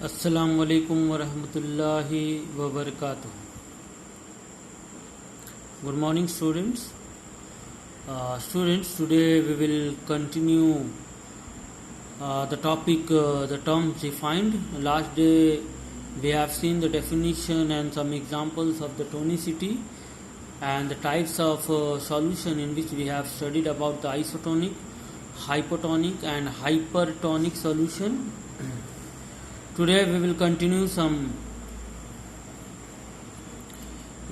Assalamu alaikum wa rahmatullahi wa barakatuh. Good morning, students. Today we will continue the topic, the terms defined. Last day we have seen the definition and some examples of the tonicity and the types of solution in which we have studied about the isotonic, hypotonic and hypertonic solution. Today we will continue some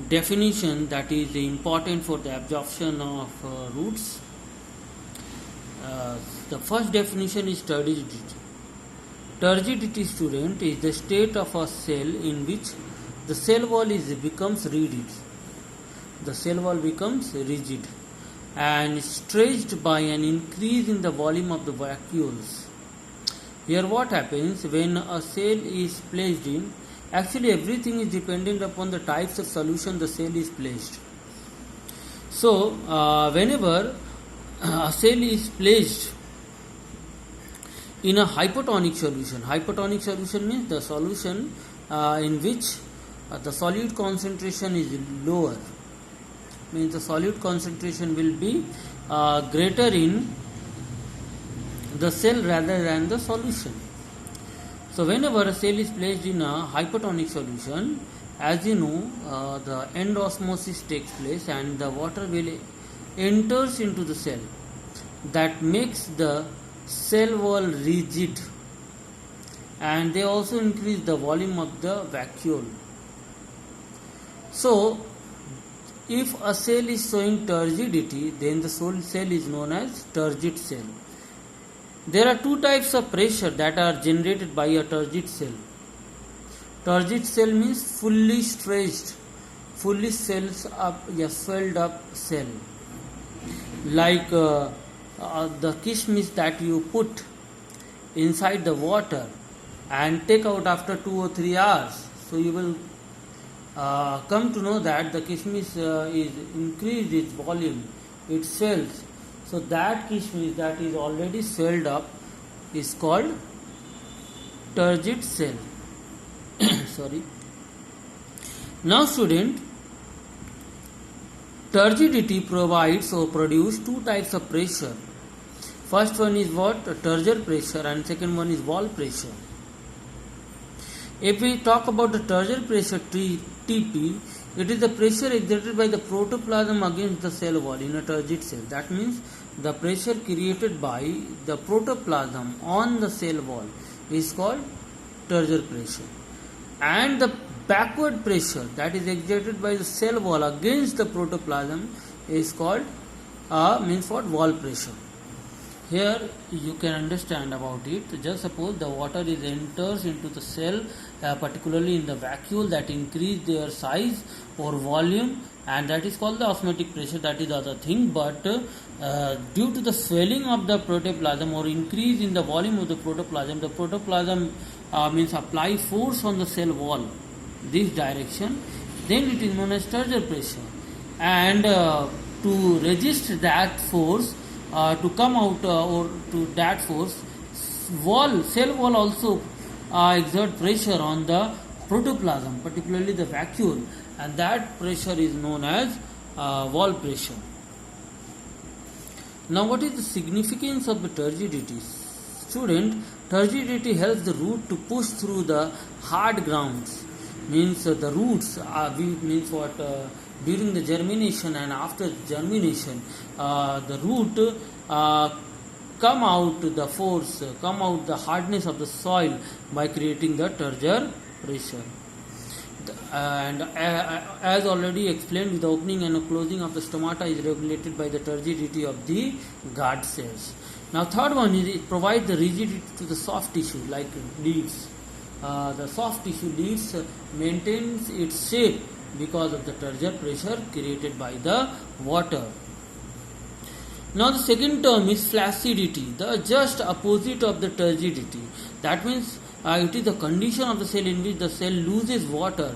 definition that is important for the absorption of roots. The first definition is turgidity. Turgidity, student, is the state of a cell in which the cell wall becomes rigid. The cell wall becomes rigid and stretched by an increase in the volume of the vacuoles. Here what happens when a cell is placed in, actually everything is dependent upon the types of solution the cell is placed. So whenever a cell is placed in a hypotonic solution means the solution in which the solute concentration is lower, means the solute concentration will be greater in the cell rather than the solution. So whenever a cell is placed in a hypotonic solution, as you know, the end osmosis takes place and the water will enters into the cell. That makes the cell wall rigid and they also increase the volume of the vacuole. So if a cell is showing turgidity, then the cell is known as turgid cell. There are two types of pressure that are generated by a turgid cell. Turgid cell means fully stretched, fully swelled up cell. Like the kishmish that you put inside the water and take out after 2 or 3 hours. So you will come to know that the kishmish is increased its volume, it swells. So that kishmish that is already swelled up is called turgid cell. Sorry. Now student, turgidity provides or produces two types of pressure. First one is what? Turgor pressure, and second one is wall pressure. If we talk about the turgor pressure TP, it is the pressure exerted by the protoplasm against the cell wall in a turgid cell. That means the pressure created by the protoplasm on the cell wall is called turgor pressure. And the backward pressure that is exerted by the cell wall against the protoplasm is called wall pressure. Here you can understand about it. Just suppose the water enters into the cell, particularly in the vacuole, that increase their size or volume, and that is called the osmotic pressure. That is the other thing. But due to the swelling of the protoplasm or increase in the volume of the protoplasm apply force on the cell wall, this direction, then it is known as turgor pressure. And to resist that force, to come out or to that force, cell wall also exert pressure on the protoplasm, particularly the vacuole, and that pressure is known as wall pressure. Now what is the significance of the turgidity? Student, turgidity helps the root to push through the hard grounds. Means the roots during the germination and after germination, the root come out the hardness of the soil by creating the turgor pressure. And as already explained, with the opening and closing of the stomata is regulated by the turgidity of the guard cells. Now third one is it provides the rigidity to the soft tissue like leaves. The soft tissue leaves maintains its shape because of the turgor pressure created by the water. Now the second term is flaccidity, the just opposite of the turgidity. That means It is the condition of the cell in which the cell loses water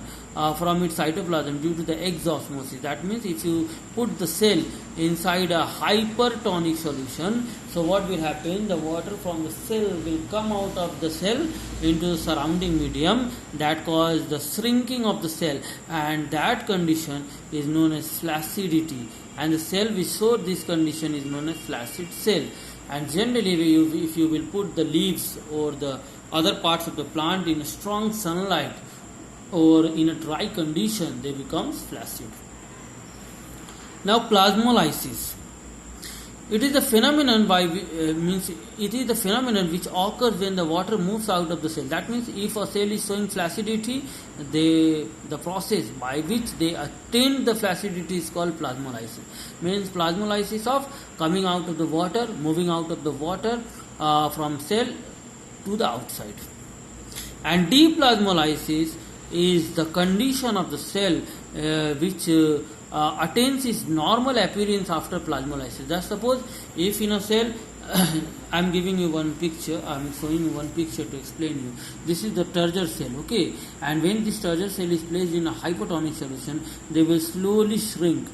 from its cytoplasm due to the exosmosis. That means if you put the cell inside a hypertonic solution, so what will happen? The water from the cell will come out of the cell into the surrounding medium. That causes the shrinking of the cell, and that condition is known as flaccidity. And the cell which shows this condition is known as flaccid cell. And generally, if you will put the leaves or the other parts of the plant in a strong sunlight or in a dry condition, they become flaccid. Now, plasmolysis. It is the phenomenon which occurs when the water moves out of the cell. That means if a cell is showing flaccidity, the process by which they attain the flaccidity is called plasmolysis. Means plasmolysis of coming out of the water, moving out of the water from cell to the outside. And deplasmolysis is the condition of the cell which attains its normal appearance after plasmolysis. Just suppose if in a cell, I am giving you one picture, I am showing you one picture to explain you. This is the turgor cell, okay? And when this turgor cell is placed in a hypotonic solution, they will slowly shrink.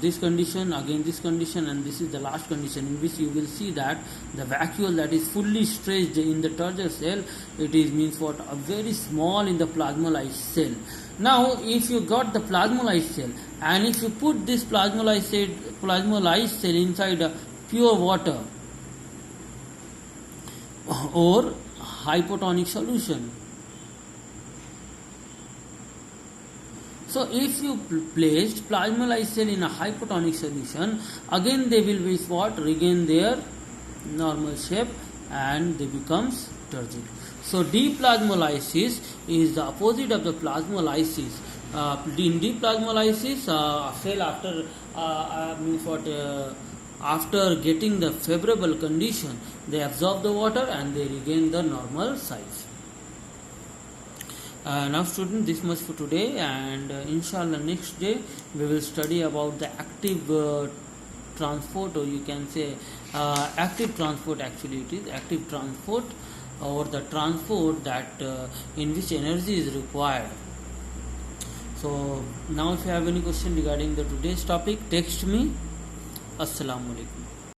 This condition, again this condition, and this is the last condition in which you will see that the vacuole that is fully stretched in the turgor cell, it is means what, a very small in the plasmolyzed cell. Now if you got the plasmolyzed cell and if you put this plasmolyzed cell inside a pure water or hypotonic solution, so if you placed plasmolyzed cell in a hypotonic solution, again they will be what, regain their normal shape and they becomes turgid. So deplasmolysis is the opposite of the plasmolysis. In deplasmolysis, cell after getting the favorable condition, they absorb the water and they regain the normal size. Now students, this much for today, and inshallah next day we will study about the active transport, or you can say active transport. Actually it is active transport, or the transport that in which energy is required. So now if you have any question regarding the today's topic, text me. Assalamu alaikum.